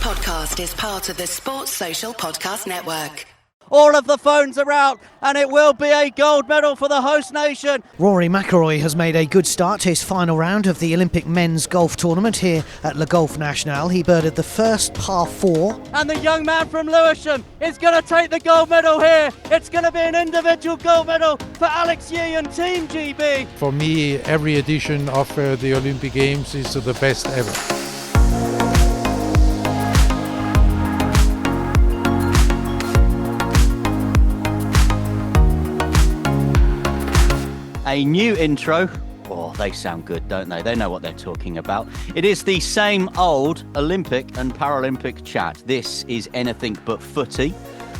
podcast is part of the Sports Social Podcast Network. All of the phones are out, and it will be a gold medal for the host nation. Rory McIlroy has made a good start to his final round of the Olympic men's golf tournament here at Le Golf National. He birded the first par 4. And the young man from Lewisham is going to take the gold medal here. It's going to be an individual gold medal for Alex Yee and Team GB. For me, every edition of the Olympic Games is the best ever. A new intro. Oh, they sound good, don't they? They know what they're talking about. It is the same old Olympic and Paralympic chat. This is Anything But Footy.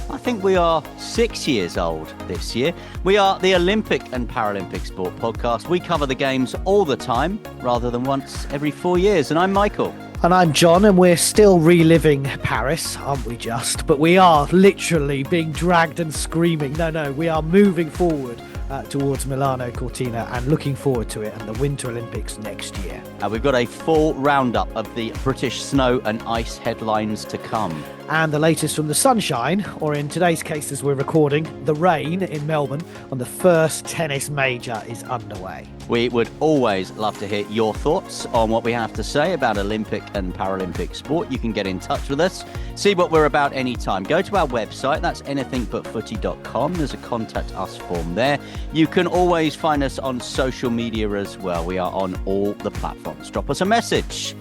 I think we are 6 years old this year. We are the Olympic and Paralympic Sport Podcast. We cover the games all the time, rather than once every 4 years. And I'm Michael. And I'm John, and we're still reliving Paris, aren't we just? But we are literally being dragged and screaming. No, we are moving forward towards Milano Cortina and looking forward to it and the Winter Olympics next year. We've got a full roundup of the British snow and ice headlines to come. And the latest from the sunshine, or in today's case as we're recording, the rain in Melbourne on the first tennis major is underway. We would always love to hear your thoughts on what we have to say about Olympic and Paralympic sport. You can get in touch with us, see what we're about anytime. Go to our website, that's anythingbutfooty.com. There's a contact us form there. You can always find us on social media as well. We are on all the platforms. Drop us a message.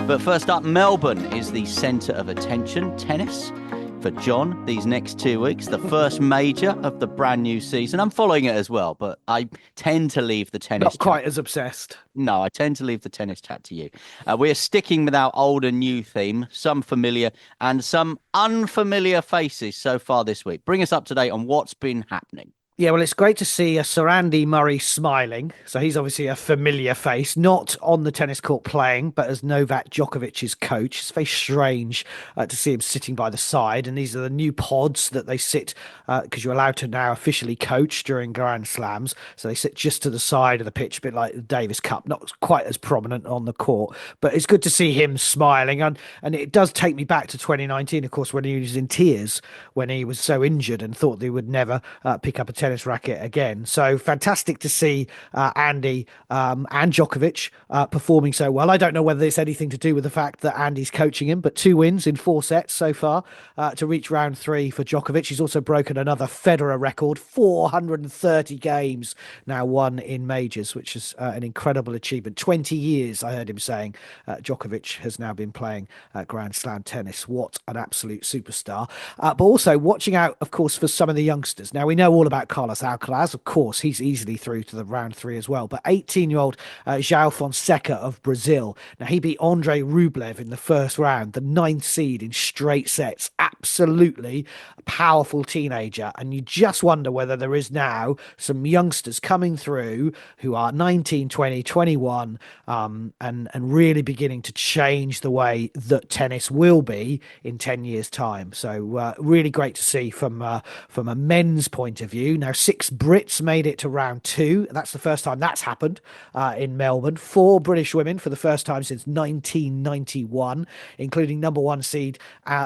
But first up, Melbourne is the centre of attention. Tennis for John these next 2 weeks, the first major of the brand new season. I'm following it as well, but I tend to leave the tennis Not quite as obsessed. No, I tend to leave the tennis chat to you. We're sticking with our old and new theme, some familiar and some unfamiliar faces so far this week. Bring us up to date on what's been happening. Yeah, well, it's great to see Sir Andy Murray smiling. So he's obviously a familiar face, not on the tennis court playing, but as Novak Djokovic's coach. It's very strange to see him sitting by the side. And these are the new pods that they sit, because you're allowed to now officially coach during Grand Slams. So they sit just to the side of the pitch, a bit like the Davis Cup, not quite as prominent on the court. But it's good to see him smiling. And it does take me back to 2019, of course, when he was in tears, when he was so injured and thought they would never pick up a tennis racket again. So fantastic to see Andy and Djokovic performing so well. I don't know whether it's anything to do with the fact that Andy's coaching him, but 2 wins in 4 sets so far to reach round 3 for Djokovic. He's also broken another Federer record, 430 games now won in majors, which is an incredible achievement. 20 years, I heard him saying, Djokovic has now been playing Grand Slam tennis. What an absolute superstar. But also watching out, of course, for some of the youngsters. Now, we know all about Carlos Alcaraz. Of course, he's easily through to the round 3 as well. But 18-year-old João Fonseca of Brazil. Now, he beat Andrei Rublev in the first round, the 9th seed in straight sets. Absolutely a powerful teenager. And you just wonder whether there is now some youngsters coming through who are 19, 20, 21, and really beginning to change the way that tennis will be in 10 years' time. So really great to see from a men's point of view. Now, 6 Brits made it to round 2. That's the first time that's happened in Melbourne. 4 British women for the first time since 1991, including number 1 seed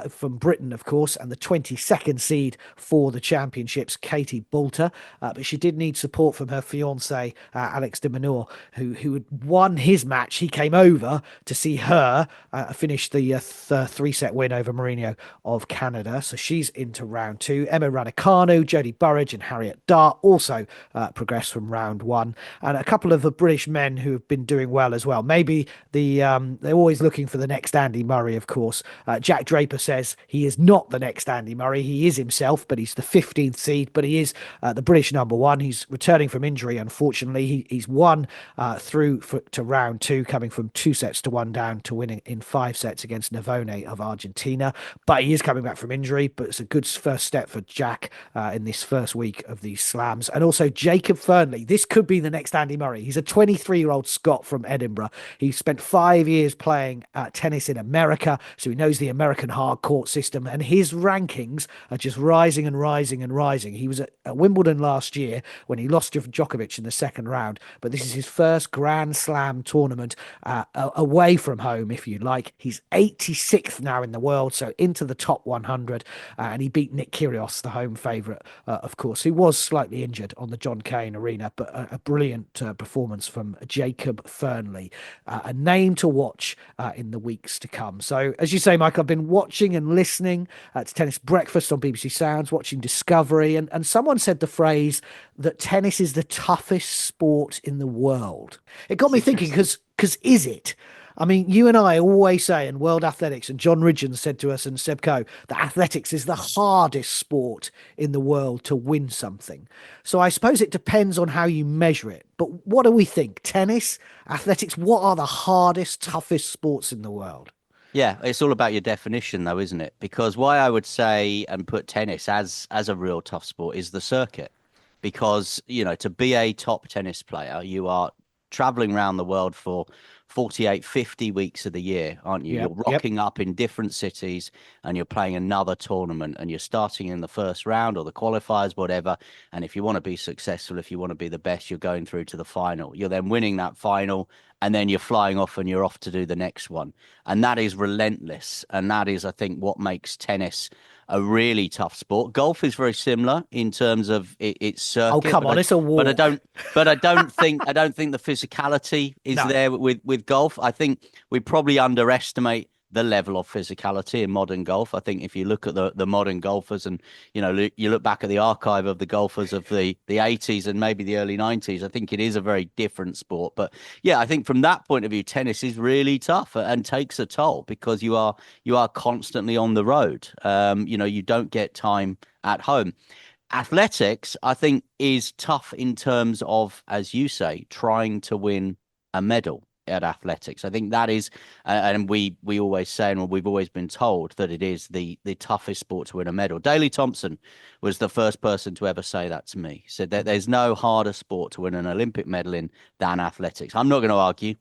from Britain, of course, and the 22nd seed for the championships, Katie Boulter. But she did need support from her fiancé, Alex de Minaur, who had won his match. He came over to see her finish the 3-set win over Mourinho of Canada. So she's into round 2. Emma Raducanu, Jodie Burrage and Harriet Dart also progressed from round 1. And a couple of the British men who have been doing well as well. Maybe they're always looking for the next Andy Murray, of course. Jack Draper says he is not the next Andy Murray. He is himself, but he's the 15th seed. But he is the British number 1. He's returning from injury, unfortunately. He's won through to round 2, coming from 2 sets to 1 down to winning in 5 sets against Navone of Argentina. But he is coming back from injury. But it's a good first step for Jack in this first week of of these slams. And also Jacob Fernley. This could be the next Andy Murray. He's a 23-year-old Scot from Edinburgh. He spent 5 years playing tennis in America, so he knows the American hard court system. And his rankings are just rising and rising and rising. He was at Wimbledon last year when he lost to Djokovic in the second round. But this is his first Grand Slam tournament away from home, if you like. He's 86th now in the world, so into the top 100. And he beat Nick Kyrgios, the home favourite, of course, who was slightly injured on the John Cain Arena, but a brilliant performance from Jacob Fernley, a name to watch in the weeks to come. So, as you say, Mike, I've been watching and listening to Tennis Breakfast on BBC Sounds, watching Discovery, and someone said the phrase that tennis is the toughest sport in the world. It got me thinking, because is it? I mean, you and I always say in World Athletics, and John Ridgen said to us and Seb Coe, that athletics is the hardest sport in the world to win something. So I suppose it depends on how you measure it. But what do we think? Tennis, athletics, what are the hardest, toughest sports in the world? Yeah, it's all about your definition, though, isn't it? Because why I would say and put tennis as a real tough sport is the circuit. Because, to be a top tennis player, you are traveling around the world for 48, 50 weeks of the year, aren't you? Yep, You're rocking up in different cities and you're playing another tournament and you're starting in the first round or the qualifiers, whatever. And if you want to be successful, if you want to be the best, you're going through to the final. You're then winning that final and then you're flying off and you're off to do the next one. And that is relentless. And that is, I think, what makes tennis a really tough sport. Golf is very similar in terms of its circuit. Oh, come on, it's a war. But I don't think the physicality is there with golf. I think we probably underestimate the level of physicality in modern golf. I think if you look at the modern golfers and, you look back at the archive of the golfers of the 80s and maybe the early 90s, I think it is a very different sport. But yeah, I think from that point of view, tennis is really tough and takes a toll because you are constantly on the road. You don't get time at home. Athletics, I think, is tough in terms of, as you say, trying to win a medal at athletics. I think that is, and we always say, and we've always been told that it is the toughest sport to win a medal. Daley Thompson was the first person to ever say that to me. He said that there's no harder sport to win an Olympic medal in than athletics. I'm not going to argue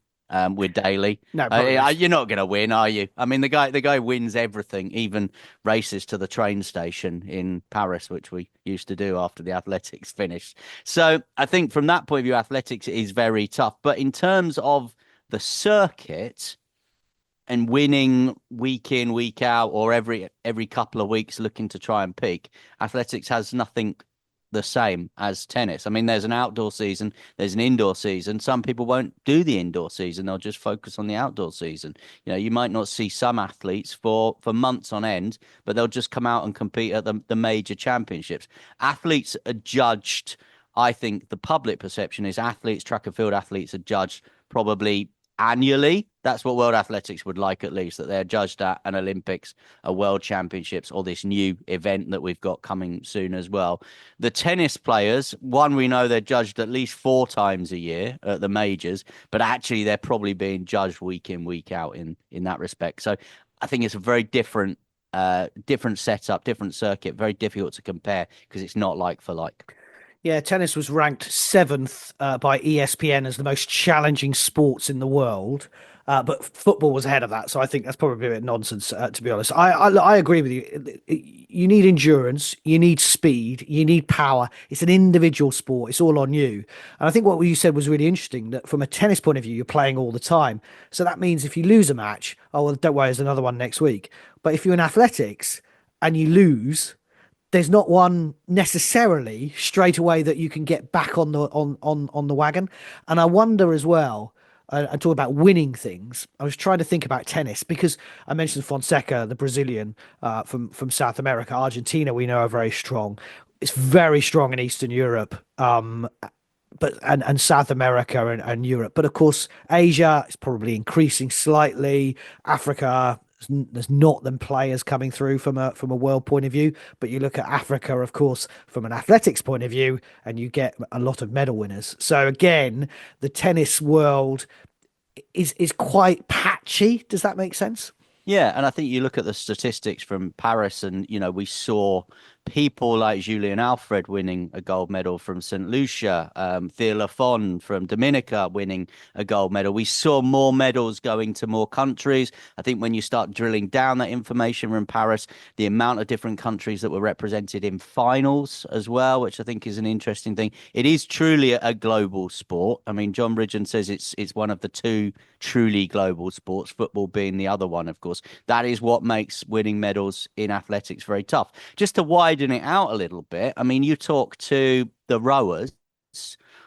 with Daley. No, you're not going to win, are you? I mean, the guy wins everything, even races to the train station in Paris, which we used to do after the athletics finished. So I think from that point of view, athletics is very tough. But in terms of the circuit and winning week in, week out, or every couple of weeks looking to try and peak, athletics has nothing the same as tennis. I mean, there's an outdoor season, there's an indoor season. Some people won't do the indoor season. They'll just focus on the outdoor season. You might not see some athletes for months on end, but they'll just come out and compete at the major championships. Athletes are judged, I think the public perception is track and field athletes are judged probably annually. That's what World Athletics would like, at least, that they're judged at an Olympics, a World Championships, or this new event that we've got coming soon as well. The tennis players, we know they're judged at least 4 times a year at the majors, but actually they're probably being judged week in, week out in that respect. So I think it's a very different setup, different circuit, very difficult to compare because it's not like for like. Yeah, tennis was ranked 7th by ESPN as the most challenging sports in the world. But football was ahead of that. So I think that's probably a bit nonsense, to be honest. I agree with you. You need endurance. You need speed. You need power. It's an individual sport. It's all on you. And I think what you said was really interesting, that from a tennis point of view, you're playing all the time. So that means if you lose a match, oh, well, don't worry, there's another one next week. But if you're in athletics and you lose, there's not one necessarily straight away that you can get back on the wagon. And I wonder as well, I talk about winning things. I was trying to think about tennis because I mentioned Fonseca, the Brazilian from South America. Argentina, we know, are very strong. It's very strong in Eastern Europe, but South America and Europe. But of course, Asia is probably increasing slightly. Africa, there's not them players coming through from a world point of view, but you look at Africa, of course, from an athletics point of view, and you get a lot of medal winners. So again, the tennis world is quite patchy. Does that make sense? Yeah, and I think you look at the statistics from Paris, and we saw people like Julian Alfred winning a gold medal from St. Lucia, Thea Lafon from Dominica winning a gold medal. We saw more medals going to more countries. I think when you start drilling down that information from Paris, the amount of different countries that were represented in finals as well, which I think is an interesting thing. It is truly a global sport. I mean, John Bridgen says it's one of the two truly global sports, football being the other one, of course. That is what makes winning medals in athletics very tough. Just to widen it out a little bit, I mean, you talk to the rowers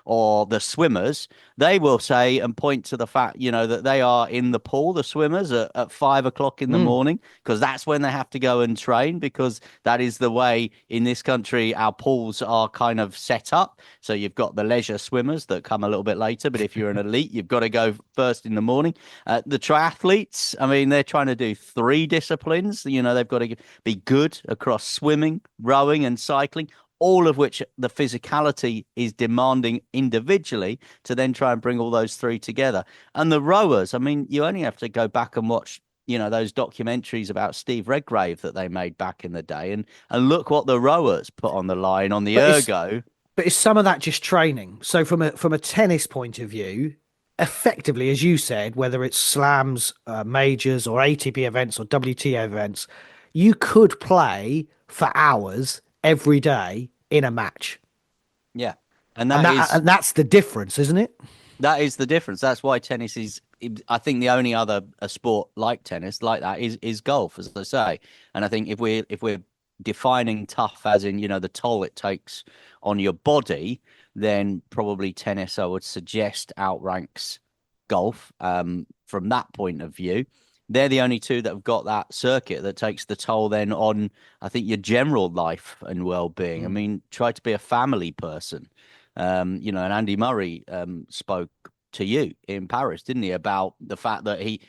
or the swimmers, they will say and point to the fact, that they are in the pool, the swimmers, at 5 o'clock in the morning, because that's when they have to go and train, because that is the way in this country our pools are kind of set up. So you've got the leisure swimmers that come a little bit later, but if you're an elite, you've got to go first in the morning. The triathletes, I mean, they're trying to do 3 disciplines. They've got to be good across swimming, rowing, and cycling, all of which the physicality is demanding individually, to then try and bring all those 3 together. And the rowers, I mean, you only have to go back and watch, those documentaries about Steve Redgrave that they made back in the day, and look what the rowers put on the line on the ergo. But is some of that just training? So from a tennis point of view, effectively, as you said, whether it's slams, majors, or ATP events or WTA events, you could play for hours every day in a match. Yeah. And that's the difference, isn't it? That is the difference. That's why tennis is, I think, the only other sport like tennis like that is golf, as I say. And I think if we're defining tough as in, the toll it takes on your body, then probably tennis, I would suggest, outranks golf from that point of view. They're the only two that have got that circuit that takes the toll then on, I think, your general life and well-being. I mean, try to be a family person. And Andy Murray spoke to you in Paris, didn't he, about the fact that he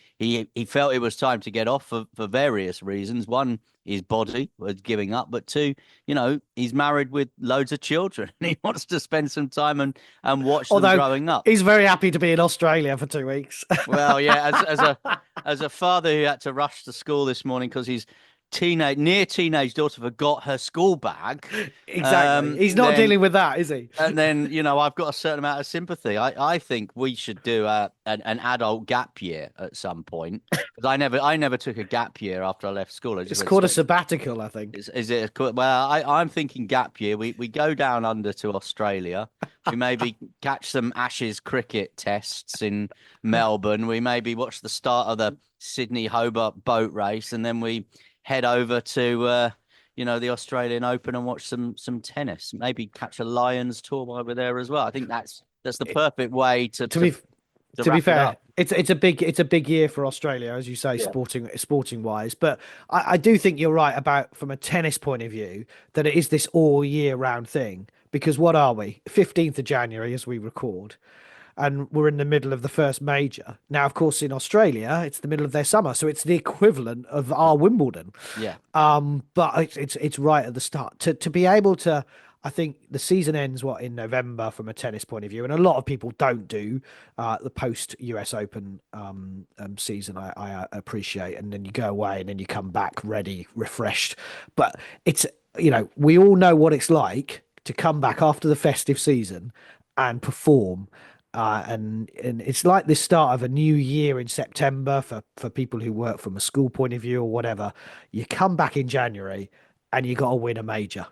felt it was time to get off for various reasons. One, his body was giving up, but 2, he's married with loads of children and he wants to spend some time and watch them growing up. He's very happy to be in Australia for 2 weeks. Well, yeah, as a father who had to rush to school this morning because his near teenage daughter forgot her school bag. Exactly. He's not dealing with that, is he? And then, I've got a certain amount of sympathy. I think we should do an adult gap year at some point. Because I never took a gap year after I left school. It's called a sabbatical, I think. Is it? Well, I'm thinking gap year. We go down under to Australia. We maybe catch some Ashes cricket tests in Melbourne. We maybe watch the start of the Sydney Hobart boat race, and then we head over to the Australian Open and watch some tennis. Maybe catch a Lions tour while we're there as well. I think that's the perfect way to be fair. It's a big year for Australia, as you say, sporting wise. But I do think you're right about, from a tennis point of view, that it is this all year round thing. Because what are we? 15th of January as we record. And we're in the middle of the first major. Now, of course, in Australia, it's the middle of their summer. So it's the equivalent of our Wimbledon. Yeah. But it's right at the start. To be able to, I think the season ends, in November from a tennis point of view. And a lot of people don't do the post-US Open season, I appreciate. And then you go away and then you come back ready, refreshed. But it's, we all know what it's like to come back after the festive season and perform. And it's like the start of a new year in September for people who work from a school point of view or whatever. You come back in January and you got to win a major.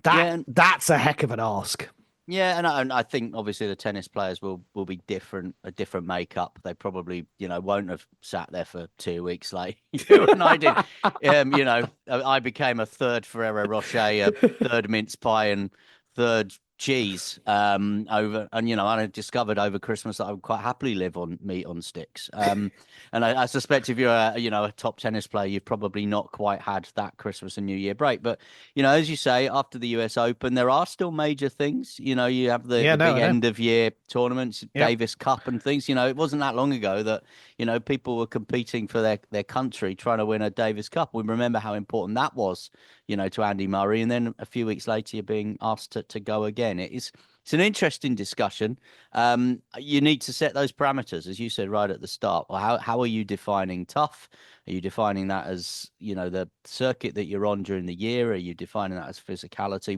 That's a heck of an ask. Yeah, and I think obviously the tennis players will be a different makeup. They probably won't have sat there for 2 weeks like you and I did. I became a third Ferrero Rocher, a third mince pie, and third cheese over, and I discovered over Christmas that I would quite happily live on meat on sticks. And I suspect if you're a top tennis player, you've probably not quite had that Christmas and New Year break. But as you say, after the US Open, there are still major things. You have the big end of year tournaments, Davis Cup and things. It wasn't that long ago that people were competing for their country, trying to win a Davis Cup. We remember how important that was, to Andy Murray, and then a few weeks later, you're being asked to go again. It's an interesting discussion. You need to set those parameters, as you said right at the start. Well, how are you defining tough? Are you defining that as, the circuit that you're on during the year? Are you defining that as physicality?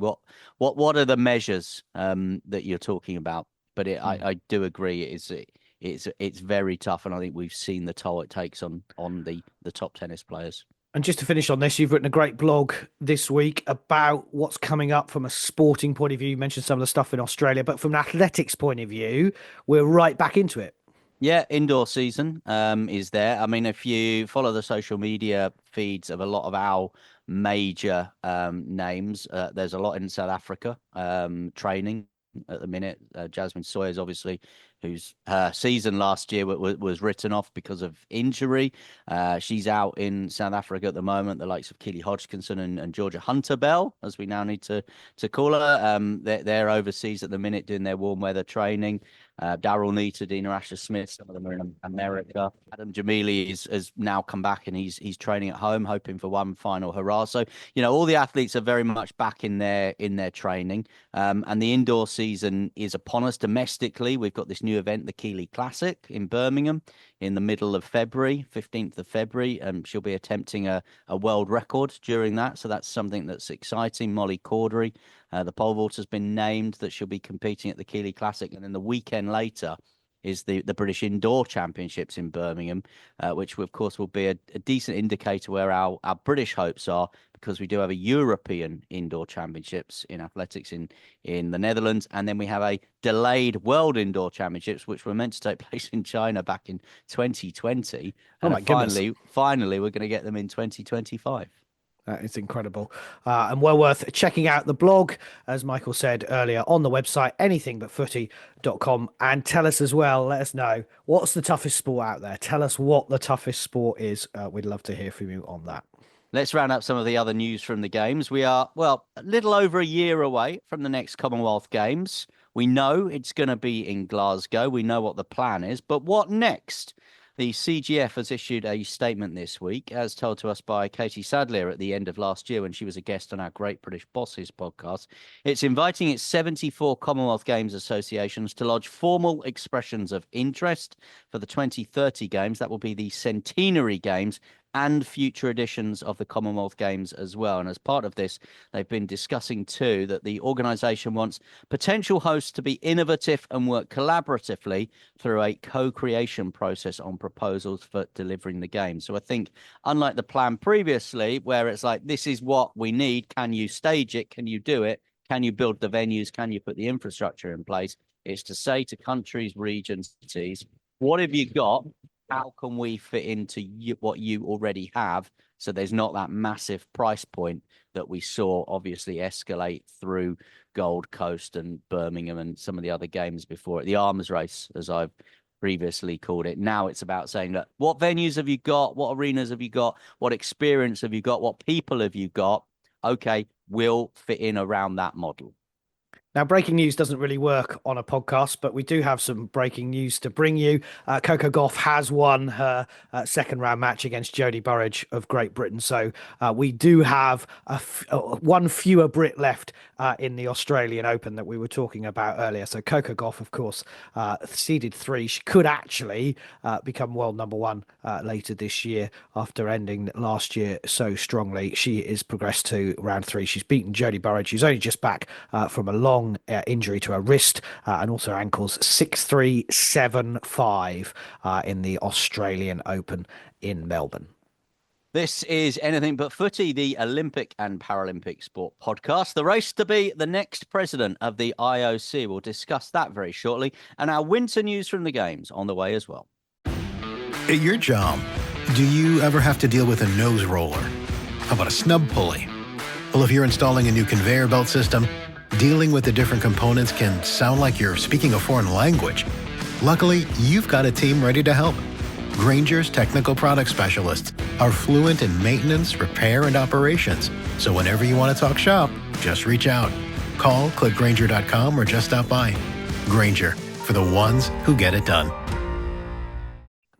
What are the measures that you're talking about? But I do agree it's very tough, and I think we've seen the toll it takes on the top tennis players. And just to finish on this, you've written a great blog this week about what's coming up from a sporting point of view. You mentioned some of the stuff in Australia, but from an athletics point of view, we're right back into it. Yeah, indoor season is there. I mean, if you follow the social media feeds of a lot of our major names, there's a lot in South Africa training at the minute. Jasmine Sawyers, obviously, whose season last year was written off because of injury. She's out in South Africa at the moment. The likes of Keely Hodgkinson and Georgia Hunter-Bell, as we now need to call her, they're overseas at the minute doing their warm weather training. Daryl Neater, Dina Asher-Smith, some of them are in America. Adam Jamili has now come back and he's training at home, hoping for one final hurrah. So, all the athletes are very much back in their training. And the indoor season is upon us domestically. We've got this new event, the Keely Classic in Birmingham in the middle of February, 15th of February. She'll be attempting a world record during that. So that's something that's exciting. Molly Cordery, the pole vaulter, has been named that she'll be competing at the Keely Classic. And then the weekend later is the British Indoor Championships in Birmingham, which of course will be a decent indicator where our British hopes are, because we do have a European Indoor Championships in athletics in the Netherlands, and then we have a delayed World Indoor Championships, which were meant to take place in China back in 2020. Oh my goodness. Finally, we're going to get them in 2025. That is incredible, and well worth checking out the blog, as Michael said earlier, on the website, anythingbutfooty.com. And tell us as well, let us know, what's the toughest sport out there? Tell us what the toughest sport is. We'd love to hear from you on that. Let's round up some of the other news from the games. We are, a little over a year away from the next Commonwealth Games. We know it's going to be in Glasgow. We know what the plan is, but what next? The CGF has issued a statement this week, as told to us by Katie Sadlier at the end of last year when she was a guest on our Great British Bosses podcast. It's inviting its 74 Commonwealth Games associations to lodge formal expressions of interest for the 2030 Games. That will be the Centenary Games and future editions of the Commonwealth Games as well. And as part of this, they've been discussing too that the organisation wants potential hosts to be innovative and work collaboratively through a co-creation process on proposals for delivering the game. So I think, unlike the plan previously, where it's like, this is what we need, can you stage it, can you do it, can you build the venues, can you put the infrastructure in place, it's to say to countries, regions, cities, what have you got? How can we fit into what you already have, so there's not that massive price point that we saw obviously escalate through Gold Coast and Birmingham and some of the other games before it, the arms race, as I've previously called it. Now it's about saying, look, what venues have you got? What arenas have you got? What experience have you got? What people have you got? Okay, we'll fit in around that model. Now, breaking news doesn't really work on a podcast, but we do have some breaking news to bring you. Coco Gauff has won her second round match against Jodie Burrage of Great Britain. So we do have one fewer Brit left in the Australian Open that we were talking about earlier. So Coco Gauff, of course, seeded 3. She could actually become world number 1 later this year after ending last year so strongly. She is progressed to round 3. She's beaten Jodie Burrage, who's only just back from a long injury to her wrist and also ankles. 6-3, 7-5 in the Australian Open in Melbourne. This is Anything But Footy, the Olympic and Paralympic sport podcast. The race to be the next president of the IOC. We'll discuss that very shortly. And our winter news from the Games on the way as well. At your job, do you ever have to deal with a nose roller? How about a snub pulley? Well, if you're installing a new conveyor belt system, dealing with the different components can sound like you're speaking a foreign language. Luckily, you've got a team ready to help. Grainger's technical product specialists are fluent in maintenance, repair, and operations. So whenever you want to talk shop, just reach out. Call, click Grainger.com, or just stop by. Grainger, for the ones who get it done.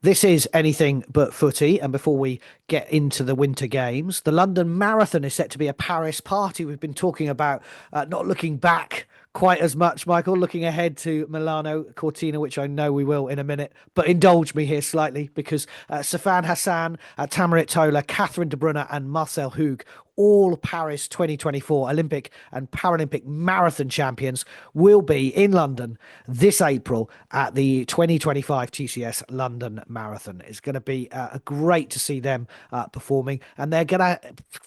This is Anything But Footy, and before we get into the Winter Games, the London Marathon is set to be a Paris party. We've been talking about not looking back quite as much, Michael, looking ahead to Milano Cortina, which I know we will in a minute. But indulge me here slightly because Safan Hassan, Tamarit Tola, Catherine De Bruyne and Marcel Hug, all Paris 2024 Olympic and Paralympic marathon champions, will be in London this April at the 2025 TCS London Marathon. It's going to be great to see them performing, and they're going to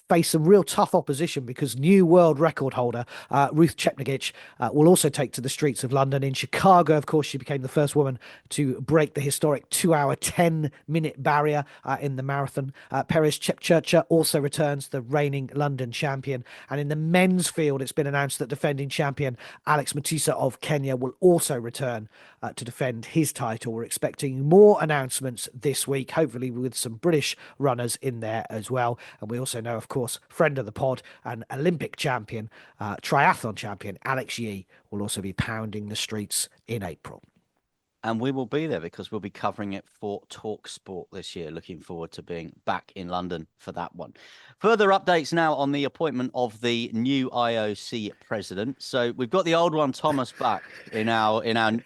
face some real tough opposition because new world record holder Ruth Chepngetich will also take to the streets of London. In Chicago, of course, she became the first woman to break the historic 2-hour 10-minute barrier in the marathon. Peres Chepchirchir also returns, the reigning London champion. And in the men's field, it's been announced that defending champion Alex Matisa of Kenya will also return to defend his title. We're expecting more announcements this week, hopefully with some British runners in there as well. And we also know, of course, friend of the pod and Olympic champion, triathlon champion Alex Yee will also be pounding the streets in April. And we will be there because we'll be covering it for Talk Sport this year. Looking forward to being back in London for that one. Further updates now on the appointment of the new IOC president. So we've got the old one, Thomas, back in our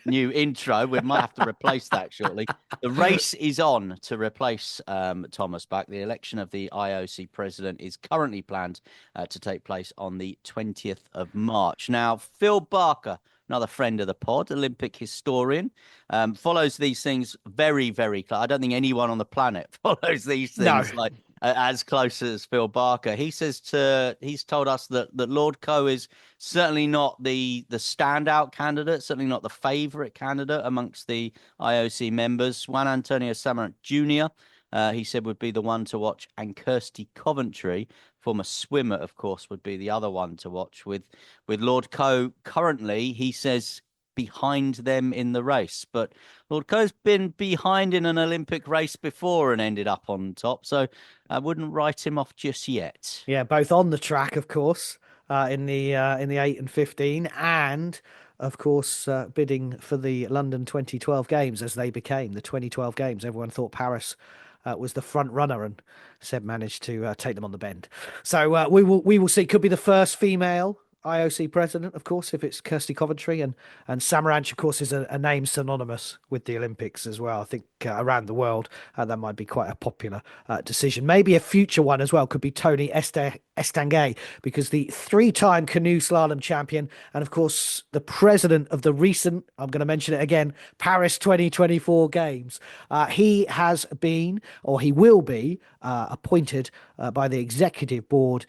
new intro. We might have to replace that shortly. The race is on to replace Thomas back. The election of the IOC president is currently planned to take place on the 20th of March. Now, Phil Barker, another friend of the pod, Olympic historian, follows these things very, very close. I don't think anyone on the planet follows these things as close as Phil Barker. He's told us that Lord Coe is certainly not the standout candidate, certainly not the favourite candidate amongst the IOC members. Juan Antonio Samaranch Jr., he said, would be the one to watch, and Kirsty Coventry, former swimmer, of course, would be the other one to watch. With Lord Coe currently, he says, behind them in the race. But Lord Coe's been behind in an Olympic race before and ended up on top, so I wouldn't write him off just yet. Yeah, both on the track, of course, in the 8 and 15, and of course bidding for the London 2012 games as they became the 2012 games. Everyone thought Paris was the front runner, and Seb managed to take them on the bend. So we will see. Could be the first female IOC president, of course, if it's Kirsty Coventry, and Samaranch, of course, is a name synonymous with the Olympics as well. I think around the world that might be quite a popular decision. Maybe a future one as well could be Tony Estanguet, because the 3-time canoe slalom champion and, of course, the president of the recent, I'm going to mention it again, Paris 2024 Games. He has been, or he will be, appointed by the executive board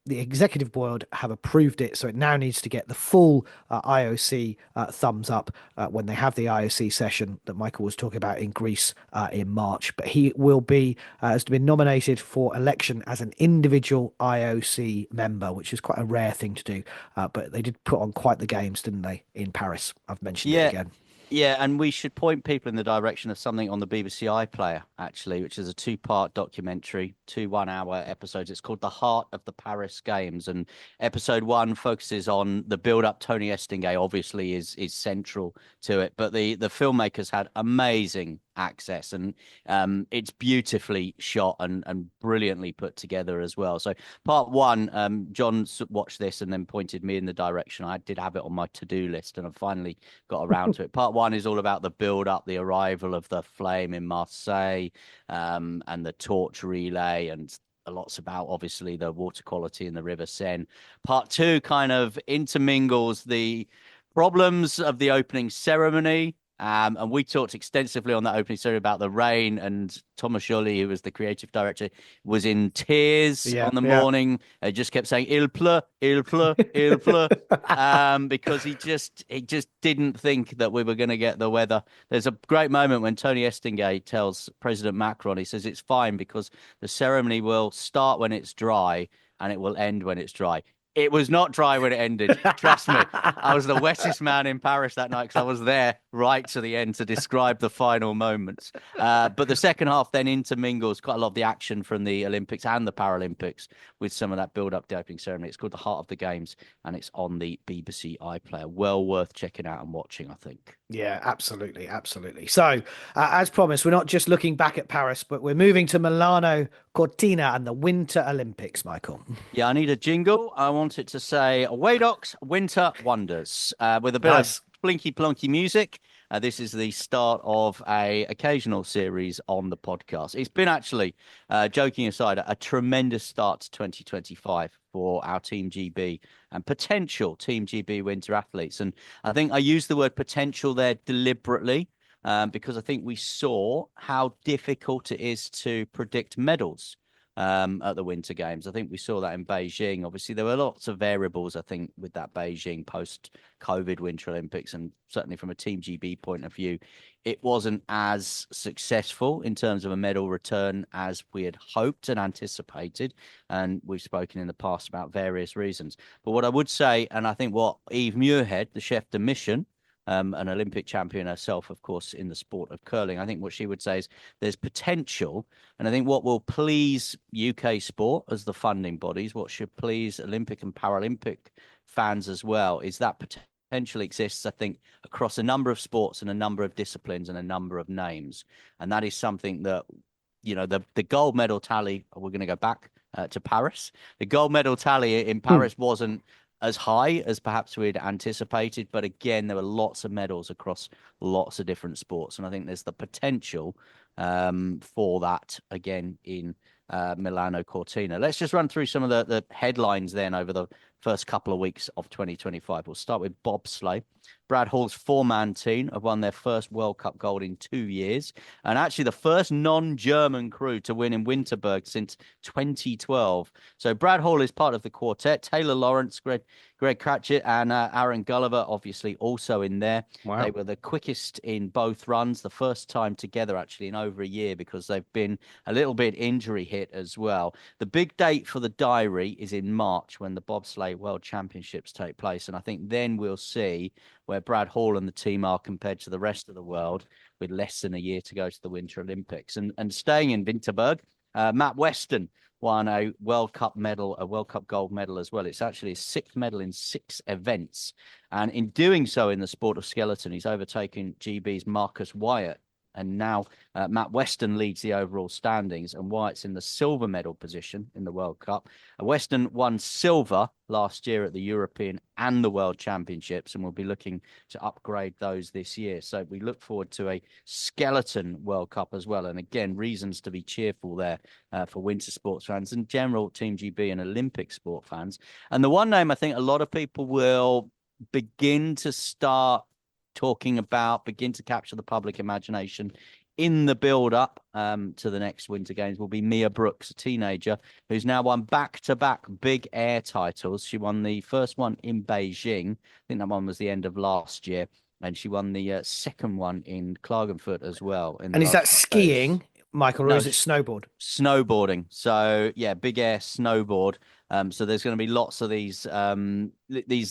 the executive board have approved it, so it now needs to get the full IOC thumbs up when they have the IOC session that Michael was talking about in Greece in March. But he will be, has been nominated for election as an individual IOC member, which is quite a rare thing to do. But they did put on quite the games, didn't they, in Paris? I've mentioned it again. Yeah, and we should point people in the direction of something on the BBC iPlayer, actually, which is a 2-part documentary, 2 1-hour episodes. It's called The Heart of the Paris Games, and episode 1 focuses on the build-up. Tony Estanguet obviously is central to it, but the filmmakers had amazing access, and it's beautifully shot and brilliantly put together as well. So part 1, John watched this and then pointed me in the direction. I did have it on my to-do list, and I finally got around to it. Part 1 is all about the build-up, the arrival of the flame in Marseille, and the torch relay, and lots about obviously the water quality in the River Seine. Part 2 kind of intermingles the problems of the opening ceremony. And we talked extensively on that opening ceremony about the rain, and Thomas Joly, who was the creative director, was in tears on the morning. He just kept saying "il pleut, il pleut, il pleut," because he just didn't think that we were going to get the weather. There's a great moment when Tony Estanguet tells President Macron, he says it's fine because the ceremony will start when it's dry and it will end when it's dry. It was not dry when it ended. Trust me. I was the wettest man in Paris that night because I was there right to the end to describe the final moments. But the second half then intermingles quite a lot of the action from the Olympics and the Paralympics with some of that build-up to the opening ceremony. It's called The Heart of the Games, and it's on the BBC iPlayer. Well worth checking out and watching, I think. Yeah, absolutely, absolutely. So, as promised, we're not just looking back at Paris, but we're moving to Milano Cortina and the Winter Olympics, Michael. Yeah, I need a jingle. I want it to say Away Docs Winter Wonders with a bit Nice. of blinky plonky music. This is the start of a occasional series on the podcast. It's been actually, joking aside, a tremendous start to 2025 for our Team GB and potential Team GB winter athletes. And I think I use the word potential there deliberately because I think we saw how difficult it is to predict medals at the Winter Games. I think we saw that in Beijing. Obviously, there were lots of variables, I think, with that Beijing post-COVID Winter Olympics. And certainly from a Team GB point of view, it wasn't as successful in terms of a medal return as we had hoped and anticipated. And we've spoken in the past about various reasons. But what I would say, and I think what Eve Muirhead, the chef de mission, an Olympic champion herself, of course, in the sport of curling. I think what she would say is there's potential. And I think what will please UK sport as the funding bodies, what should please Olympic and Paralympic fans as well, is that potential exists, I think, across a number of sports and a number of disciplines and a number of names. And that is something that, you know, the gold medal tally, we're going to go back to Paris. The gold medal tally in Paris wasn't as high as perhaps we'd anticipated. But again, there were lots of medals across lots of different sports. And I think there's the potential for that again in Milano Cortina. Let's just run through some of the headlines then over the first couple of weeks of 2025. We'll start with bobsleigh. Brad Hall's four-man team have won their first World Cup gold in 2 years, and actually the first non-German crew to win in Winterberg since 2012. So Brad Hall is part of the quartet. Taylor Lawrence, Greg Cratchit, and Aaron Gulliver obviously also in there. Wow. They were the quickest in both runs, the first time together actually in over a year because they've been a little bit injury hit as well. The big date for the diary is in March when the bobsleigh World Championships take place, and I think then we'll see where Brad Hall and the team are compared to the rest of the world with less than a year to go to the Winter Olympics. And staying in Winterberg, Matt Weston won a World Cup medal, a World Cup gold medal as well. It's actually his sixth medal in 6 events. And in doing so in the sport of skeleton, he's overtaken GB's Marcus Wyatt. And now Matt Weston leads the overall standings, and Wyatt's in the silver medal position in the World Cup. Weston won silver last year at the European and the World Championships, and we'll be looking to upgrade those this year. So we look forward to a skeleton World Cup as well. And again, reasons to be cheerful there for winter sports fans and general Team GB and Olympic sport fans. And the one name I think a lot of people will begin to start talking about, begin to capture the public imagination in the build-up to the next Winter Games will be Mia Brooks, a teenager who's now won back-to-back big air titles. She won the first one in Beijing. I think that one was the end of last year. And she won the second one in Klagenfurt as well. And is that skiing, Michael, or is it snowboard? Snowboarding. So, yeah, big air snowboard. So there's going to be lots of these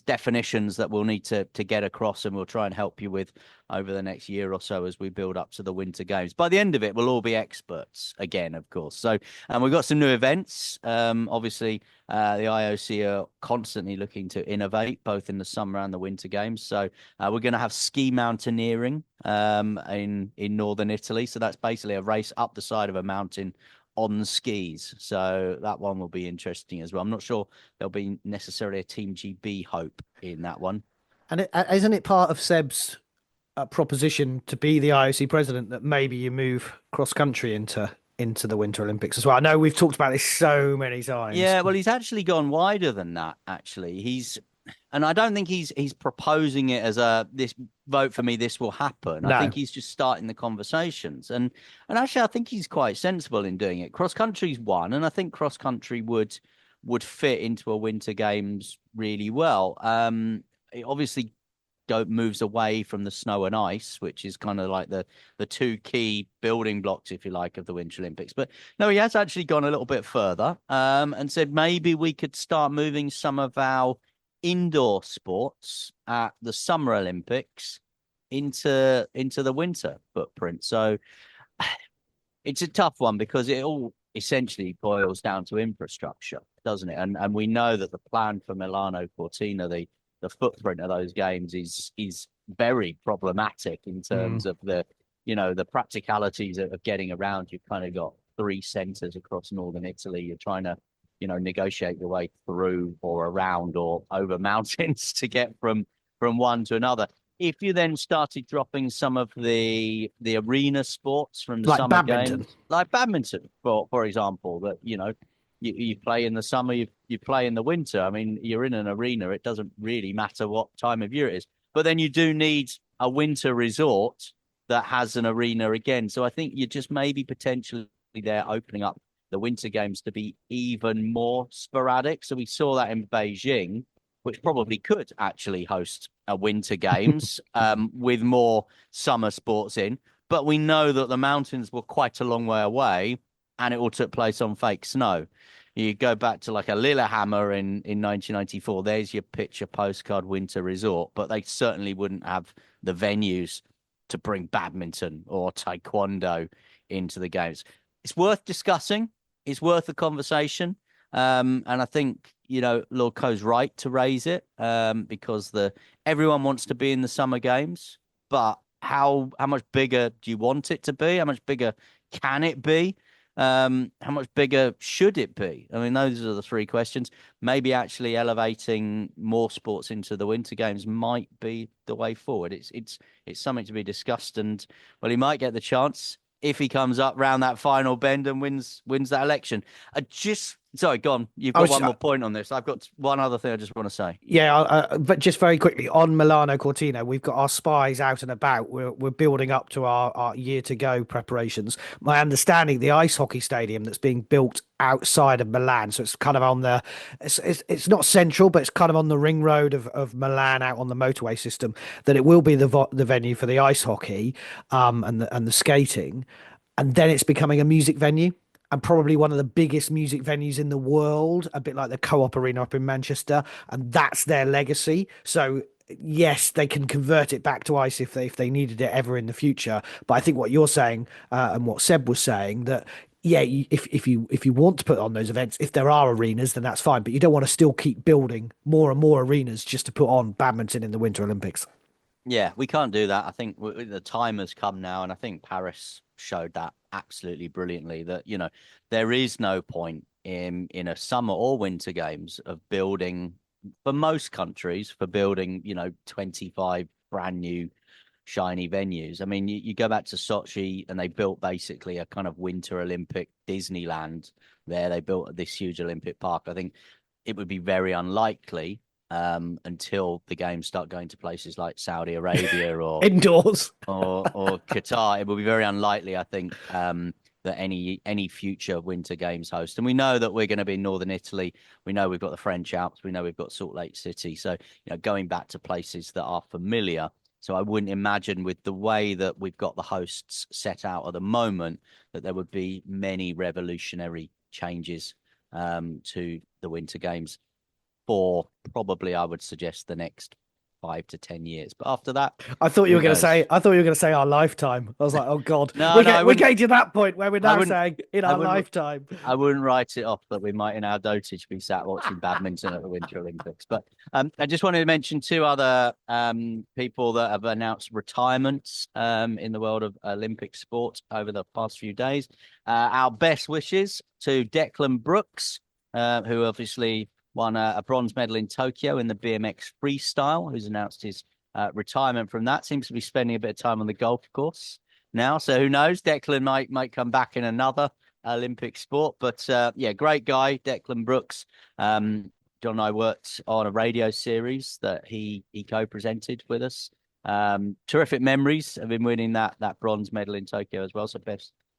definitions that we'll need to get across, and we'll try and help you with over the next year or so as we build up to the Winter Games. By the end of it, we'll all be experts again, of course. So, and we've got some new events. Obviously, the IOC are constantly looking to innovate, both in the summer and the Winter Games. So we're going to have ski mountaineering in northern Italy. So that's basically a race up the side of a mountain on skis. So that one will be interesting as well. I'm not sure there'll be necessarily a Team GB hope in that one. And isn't it part of Seb's proposition to be the IOC president that maybe you move cross country into the Winter Olympics as well? I know we've talked about this so many times. Yeah, well, he's actually gone wider than that, actually. And I don't think he's proposing it as this vote for me, this will happen. No. I think he's just starting the conversations. And actually, I think he's quite sensible in doing it. Cross country's one, and I think cross country would fit into a Winter Games really well. It obviously moves away from the snow and ice, which is kind of like the two key building blocks, if you like, of the Winter Olympics. But no, he has actually gone a little bit further and said maybe we could start moving some of our indoor sports at the Summer Olympics into the winter footprint. So it's a tough one because it all essentially boils down to infrastructure, doesn't it? And we know that the plan for Milano Cortina, the footprint of those games is very problematic in terms of the practicalities of getting around. You've kind of got 3 centres across northern Italy. You're trying to, negotiate your way through or around or over mountains to get from one to another. If you then started dropping some of the arena sports from the Like summer badminton. games, like badminton, for example, that you play in the summer, you play in the winter. I mean, you're in an arena; it doesn't really matter what time of year it is. But then you do need a winter resort that has an arena again. So I think you're just maybe potentially there opening up the winter games to be even more sporadic. So we saw that in Beijing, which probably could actually host a winter games with more summer sports in. But we know that the mountains were quite a long way away and it all took place on fake snow. You go back to like a Lillehammer in 1994, there's your picture postcard winter resort, but they certainly wouldn't have the venues to bring badminton or taekwondo into the games. It's worth discussing. It's worth a conversation. And I think, Lord Coe's right to raise it because everyone wants to be in the summer games, but how much bigger do you want it to be? How much bigger can it be? How much bigger should it be? I mean, those are the 3 questions. Maybe actually elevating more sports into the winter games might be the way forward. It's something to be discussed, and well, he might get the chance if he comes up round that final bend and wins that election. Sorry, go on. You've got one more point on this. I've got one other thing I just want to say. Yeah, but just very quickly on Milano Cortina, we've got our spies out and about. We're building up to our year to go preparations. My understanding, the ice hockey stadium that's being built outside of Milan, so it's kind of it's not central, but it's kind of on the ring road of Milan, out on the motorway system. That it will be the venue for the ice hockey, and the skating, and then it's becoming a music venue. And probably one of the biggest music venues in the world, a bit like the Co-op Arena up in Manchester, and that's their legacy. So yes, they can convert it back to ice if they needed it ever in the future. But I think what you're saying and what Seb was saying, that yeah, if you want to put on those events, if there are arenas, then that's fine. But you don't want to still keep building more and more arenas just to put on badminton in the Winter Olympics. Yeah, we can't do that. I think the time has come now, and I think Paris showed that absolutely brilliantly. That there is no point in a summer or winter games of building, for most countries, 25 brand new shiny venues. I mean, you go back to Sochi and they built basically a kind of Winter Olympic Disneyland there. They built this huge Olympic park. I think it would be very unlikely until the games start going to places like Saudi Arabia or Indoors or Qatar. It will be very unlikely, I think, that any future winter games host. And we know that we're going to be in northern Italy. We know we've got the French Alps. We know we've got Salt Lake City. So going back to places that are familiar. So I wouldn't imagine, with the way that we've got the hosts set out at the moment, that there would be many revolutionary changes to the winter games for probably, I would suggest, the next 5 to 10 years. But after that, I thought you were going to say our lifetime. I was like, oh God, we're getting to that point where we're now saying in our lifetime. I wouldn't write it off that we might in our dotage be sat watching badminton at the Winter Olympics. But I just wanted to mention 2 other people that have announced retirements in the world of Olympic sport over the past few days. Our best wishes to Declan Brooks, who obviously won a bronze medal in Tokyo in the BMX freestyle, who's announced his retirement from that. Seems to be spending a bit of time on the golf course now. So who knows? Declan might come back in another Olympic sport. But yeah, great guy, Declan Brooks. John and I worked on a radio series that he co-presented with us. Terrific memories of him winning that bronze medal in Tokyo as well. So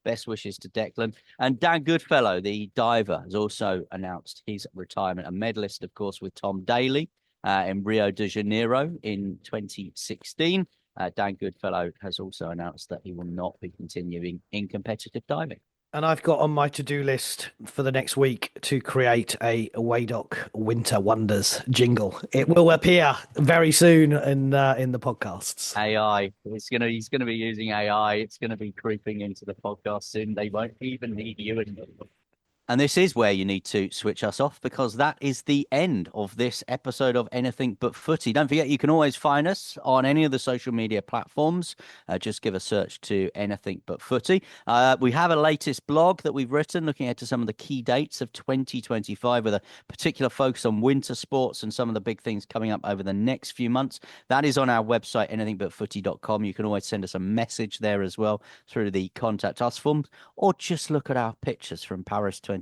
best wishes to Declan. And Dan Goodfellow, the diver, has also announced his retirement. A medalist, of course, with Tom Daley in Rio de Janeiro in 2016. Dan Goodfellow has also announced that he will not be continuing in competitive diving. And I've got on my to-do list for the next week to create a Waydock Winter Wonders jingle. It will appear very soon in the podcasts. AI. He's gonna be using AI. It's gonna be creeping into the podcast soon. They won't even need you anymore. And this is where you need to switch us off, because that is the end of this episode of Anything But Footy. Don't forget, you can always find us on any of the social media platforms. Just give a search to Anything But Footy. We have a latest blog that we've written looking into some of the key dates of 2025 with a particular focus on winter sports and some of the big things coming up over the next few months. That is on our website, anythingbutfooty.com. You can always send us a message there as well through the Contact Us form, or just look at our pictures from Paris 2024.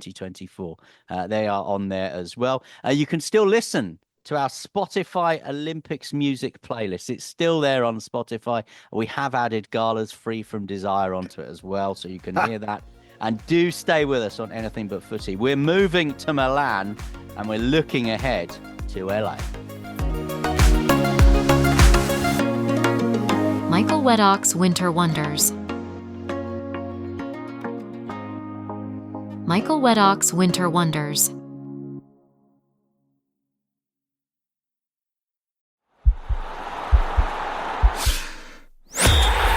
They are on there as well. You can still listen to our Spotify Olympics music playlist. It's still there on Spotify. We have added Gala's Free From Desire onto it as well, so you can hear that. And do stay with us on Anything But Footy. We're moving to Milan and we're looking ahead to LA. Michael Weddock's Winter Wonders. Michael Weddock's Winter Wonders.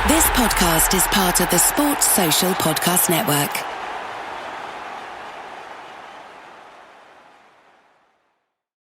This podcast is part of the Sports Social Podcast Network.